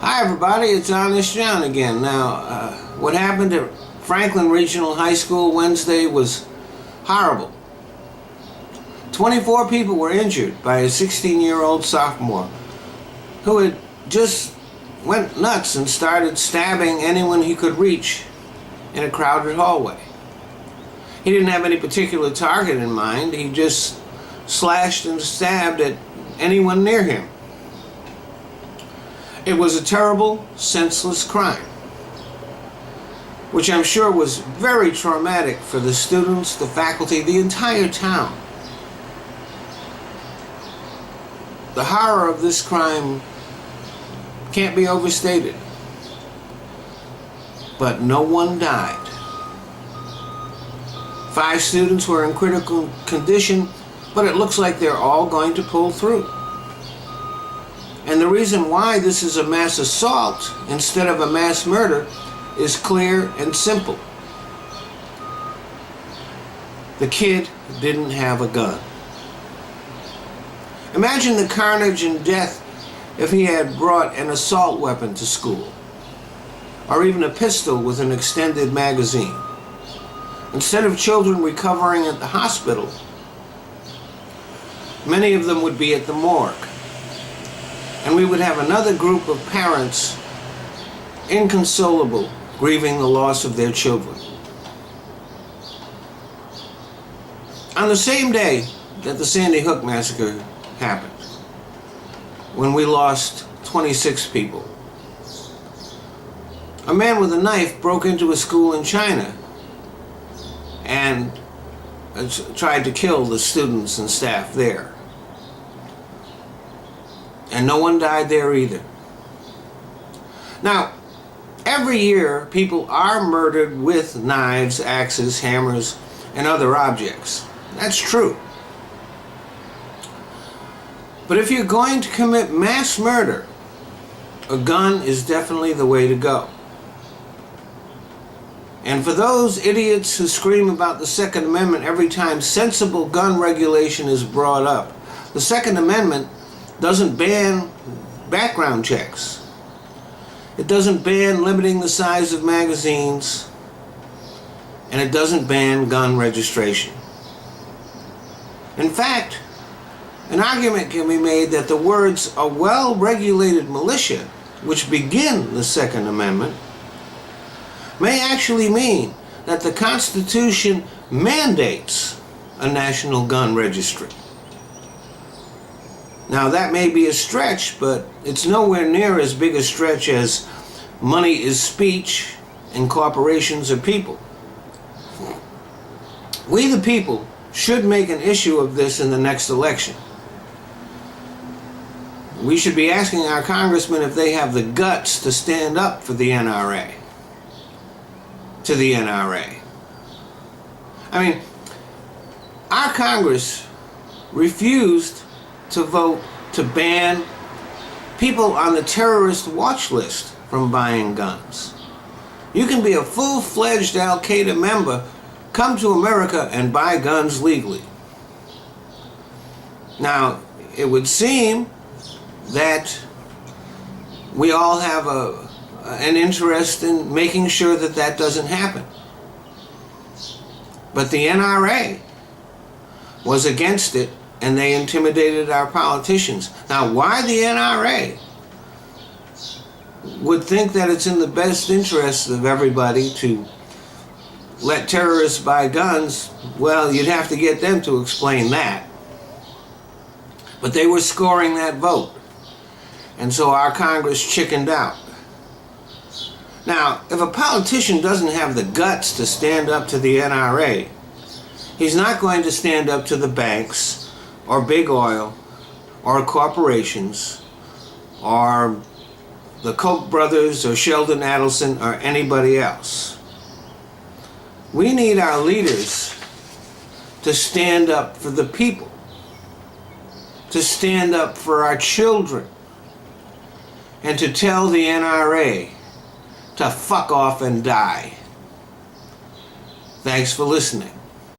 Hi everybody, it's Honest John again. Now, what happened at Franklin Regional High School Wednesday was horrible. 24 people were injured by a 16-year-old sophomore who had just went nuts and started stabbing anyone he could reach in a crowded hallway. He didn't have any particular target in mind. He just slashed and stabbed at anyone near him. It was a terrible, senseless crime, which I'm sure was very traumatic for the students, the faculty, the entire town. The horror of this crime can't be overstated. But no one died. 5 students were in critical condition, but it looks like they're all going to pull through. And the reason why this is a mass assault instead of a mass murder is clear and simple. The kid didn't have a gun. Imagine the carnage and death if he had brought an assault weapon to school, or even a pistol with an extended magazine. Instead of children recovering at the hospital, many of them would be at the morgue. And we would have another group of parents inconsolable, grieving the loss of their children. On the same day that the Sandy Hook massacre happened, when we lost 26 people, a man with a knife broke into a school in China and tried to kill the students and staff there. And no one died there either. Now, every year people are murdered with knives, axes, hammers, and other objects. That's true. But if you're going to commit mass murder, a gun is definitely the way to go. And for those idiots who scream about the Second Amendment every time sensible gun regulation is brought up, the Second Amendment doesn't ban background checks. It doesn't ban limiting the size of magazines, and it doesn't ban gun registration. In fact, an argument can be made that the words "a well-regulated militia," which begin the Second Amendment, may actually mean that the Constitution mandates a national gun registry. Now that may be a stretch, but it's nowhere near as big a stretch as money is speech and corporations are people. We the people should make an issue of this in the next election. We should be asking our congressmen if they have the guts to stand up for the NRA. To the NRA. I mean, our Congress refused to vote to ban people on the terrorist watch list from buying guns. You can be a full-fledged Al-Qaeda member, come to America and buy guns legally. Now, it would seem that we all have an interest in making sure that that doesn't happen. But the NRA was against it, and they intimidated our politicians. Now, why the NRA would think that it's in the best interest of everybody to let terrorists buy guns, well, you'd have to get them to explain that. But they were scoring that vote, and so our Congress chickened out. Now, if a politician doesn't have the guts to stand up to the NRA, he's not going to stand up to the banks, or big oil, or corporations, or the Koch brothers, or Sheldon Adelson, or anybody else. We need our leaders to stand up for the people, to stand up for our children, and to tell the NRA to fuck off and die. Thanks for listening.